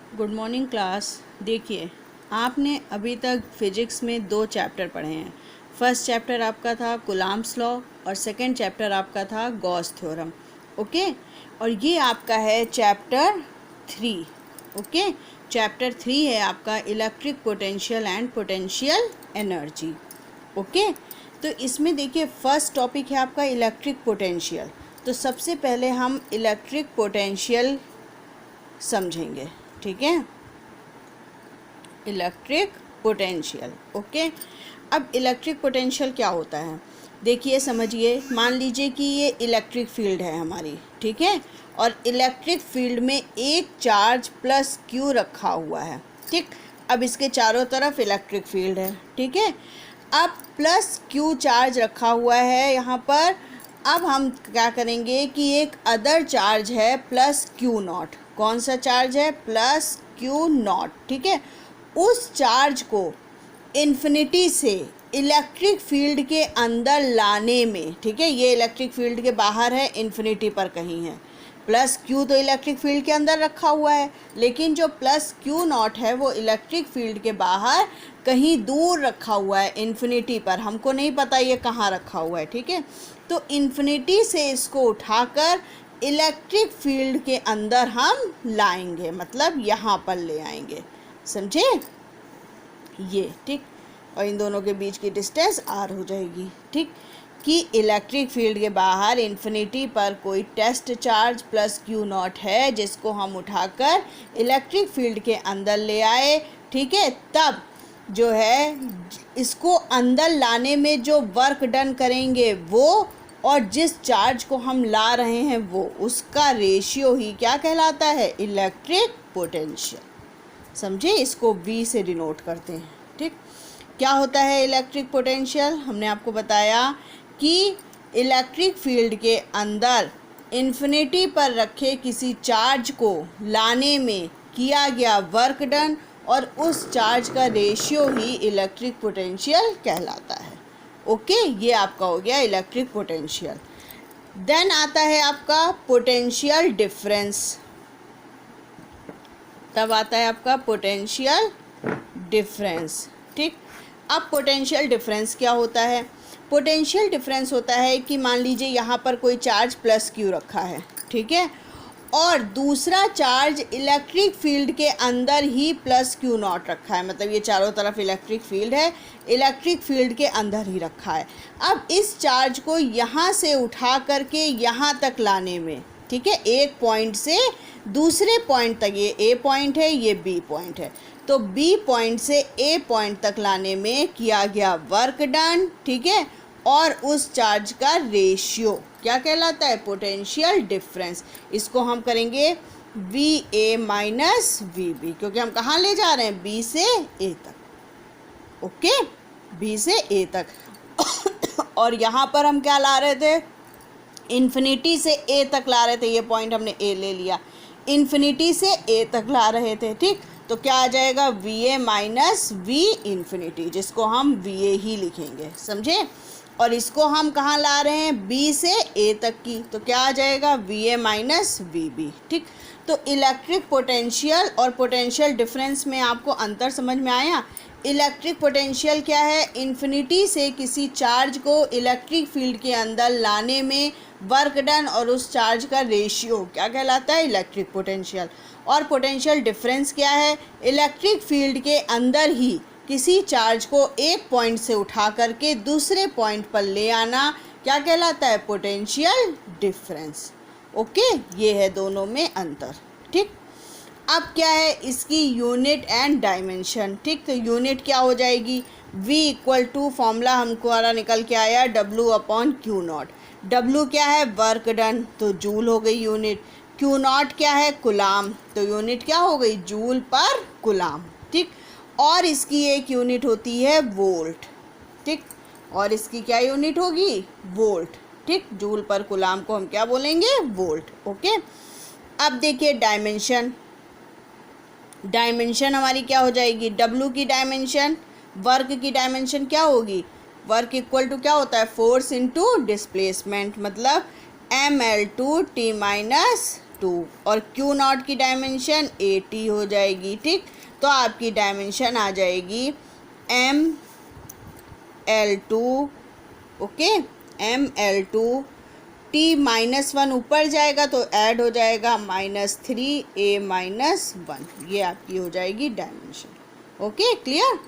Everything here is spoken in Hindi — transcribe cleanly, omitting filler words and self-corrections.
Good morning class. देखिए, आपने अभी तक फिजिक्स में 2 चैप्टर पढ़े हैं। फर्स्ट चैप्टर आपका था कूलॉम्ब्स लॉ और सेकंड चैप्टर आपका था गॉस थ्योरम। ओके, और ये आपका है चैप्टर 3। ओके, चैप्टर 3 है आपका electric potential and potential energy. Okay, तो इसमें देखिए फर्स्ट टॉपिक है आपका इलेक्ट्रिक पोटेंशियल। तो सबसे पहले हम इलेक्ट्रिक पोटेंशियल समझेंगे, ठीक है। Electric potential, okay. अब इलेक्ट्रिक पोटेंशियल क्या होता है, देखिए समझिए। मान लीजिए कि ये इलेक्ट्रिक फील्ड है हमारी, ठीक है, और इलेक्ट्रिक फील्ड में एक चार्ज प्लस क्यू रखा हुआ है, ठीक। अब इसके चारों तरफ इलेक्ट्रिक फील्ड है, ठीक है। अब प्लस क्यू चार्ज रखा हुआ है यहाँ पर। अब हम क्या करेंगे कि एक अदर चार्ज है प्लस क्यू नॉट। कौन सा चार्ज है? प्लस क्यू नॉट, ठीक है। उस चार्ज को इन्फिनिटी से इलेक्ट्रिक फील्ड के अंदर लाने में, ठीक है, ये इलेक्ट्रिक फील्ड के बाहर है, इन्फिनिटी पर कहीं है। प्लस क्यू तो इलेक्ट्रिक फील्ड के अंदर रखा हुआ है, लेकिन जो प्लस क्यू नॉट है वो इलेक्ट्रिक फील्ड के बाहर कहीं दूर रखा हुआ है, इन्फिनिटी पर। हमको नहीं पता ये कहाँ रखा हुआ है, ठीक है। तो इन्फिनिटी से इसको उठाकर इलेक्ट्रिक फील्ड के अंदर हम लाएंगे, मतलब यहाँ पर ले आएंगे, समझे ये, ठीक। और इन दोनों के बीच की डिस्टेंस आर हो जाएगी, ठीक। कि इलेक्ट्रिक फील्ड के बाहर इन्फिनिटी पर कोई test charge plus q naught है जिसको हम उठाकर इलेक्ट्रिक फील्ड के अंदर ले आए, ठीक है। तब जो है इसको अंदर लाने में जो वर्क डन करेंगे वो, और जिस चार्ज को हम ला रहे हैं वो, उसका रेशियो ही क्या कहलाता है? Electric potential. समझे, इसको V से डिनोट करते हैं, ठीक। क्या होता है इलेक्ट्रिक पोटेंशियल? हमने आपको बताया कि इलेक्ट्रिक फील्ड के अंदर इन्फिनिटी पर रखे किसी चार्ज को लाने में किया गया वर्क डन, और उस चार्ज का रेशियो ही इलेक्ट्रिक पोटेंशियल कहलाता है। ओके, ये आपका हो गया इलेक्ट्रिक पोटेंशियल। देन आता है आपका पोटेंशियल डिफरेंस। तब आता है आपका पोटेंशियल डिफरेंस, ठीक। अब पोटेंशियल डिफरेंस क्या होता है? पोटेंशियल डिफरेंस होता है कि मान लीजिए यहाँ पर कोई चार्ज प्लस क्यू रखा है, ठीक है, और दूसरा चार्ज इलेक्ट्रिक फील्ड के अंदर ही प्लस क्यू नॉट रखा है, मतलब ये चारों तरफ इलेक्ट्रिक फील्ड है, इलेक्ट्रिक फील्ड के अंदर ही रखा है। अब इस चार्ज को यहाँ से उठा करके यहाँ तक लाने में, ठीक है, एक पॉइंट से दूसरे पॉइंट तक, ये ए पॉइंट है, ये बी पॉइंट है, तो बी पॉइंट से ए पॉइंट तक लाने में किया गया वर्क डन, ठीक है, और उस चार्ज का रेशियो क्या कहलाता है? Potential difference. इसको हम करेंगे V A minus we B, क्योंकि हम कहाँ ले जा रहे हैं? बी से ए तक, ओके, बी से ए तक। और यहाँ पर हम क्या ला रहे थे? इन्फिनिटी से ए तक ला रहे थे, ये पॉइंट हमने ए ले लिया, इन्फिनिटी से ए तक ला रहे थे, ठीक। तो क्या आ जाएगा? V A minus we infinity, जिसको हम वी ए ही लिखेंगे, समझे। और इसको हम कहाँ ला रहे हैं? बी से ए तक की, तो क्या आ जाएगा? V A minus we b, ठीक। तो इलेक्ट्रिक पोटेंशियल और पोटेंशियल डिफरेंस में आपको अंतर समझ में आया? इलेक्ट्रिक पोटेंशियल क्या है? इन्फिनिटी से किसी चार्ज को इलेक्ट्रिक फील्ड के अंदर लाने में वर्क डन और उस चार्ज का रेशियो क्या कहलाता है? Electric potential. और पोटेंशियल डिफरेंस क्या है? इलेक्ट्रिक फील्ड के अंदर ही किसी चार्ज को एक पॉइंट से उठा करके दूसरे पॉइंट पर ले आना क्या कहलाता है? Potential difference. ओके, ये है दोनों में अंतर, ठीक। अब क्या है इसकी यूनिट एंड डायमेंशन, ठीक। तो यूनिट क्या हो जाएगी? V इक्वल टू फॉर्मूला हमको आ निकल के आया W upon Q not. W क्या है? वर्क डन, तो जूल हो गई यूनिट। क्यू नॉट क्या है? कूलाम, तो यूनिट क्या हो गई? जूल पर कूलाम, ठीक। और इसकी एक यूनिट होती है वोल्ट, ठीक। और इसकी क्या यूनिट होगी? वोल्ट, ठीक। जूल पर कूलाम को हम क्या बोलेंगे? Volt, okay. अब देखिए डायमेंशन। डायमेंशन हमारी क्या हो जाएगी? W की डायमेंशन, वर्क की डायमेंशन क्या होगी? वर्क इक्वल टू क्या होता है? फोर्स इनटू डिस्प्लेसमेंट, मतलब ml2t माइनस 2 और क्यू नॉट की डायमेंशन 80 हो जाएगी। ठीक, तो आपकी डायमेंशन आ जाएगी ML2। ओके, ML2 T -1 ऊपर जाएगा तो ऐड हो जाएगा -3A -1, ये आपकी हो जाएगी डायमेंशन। Okay, clear.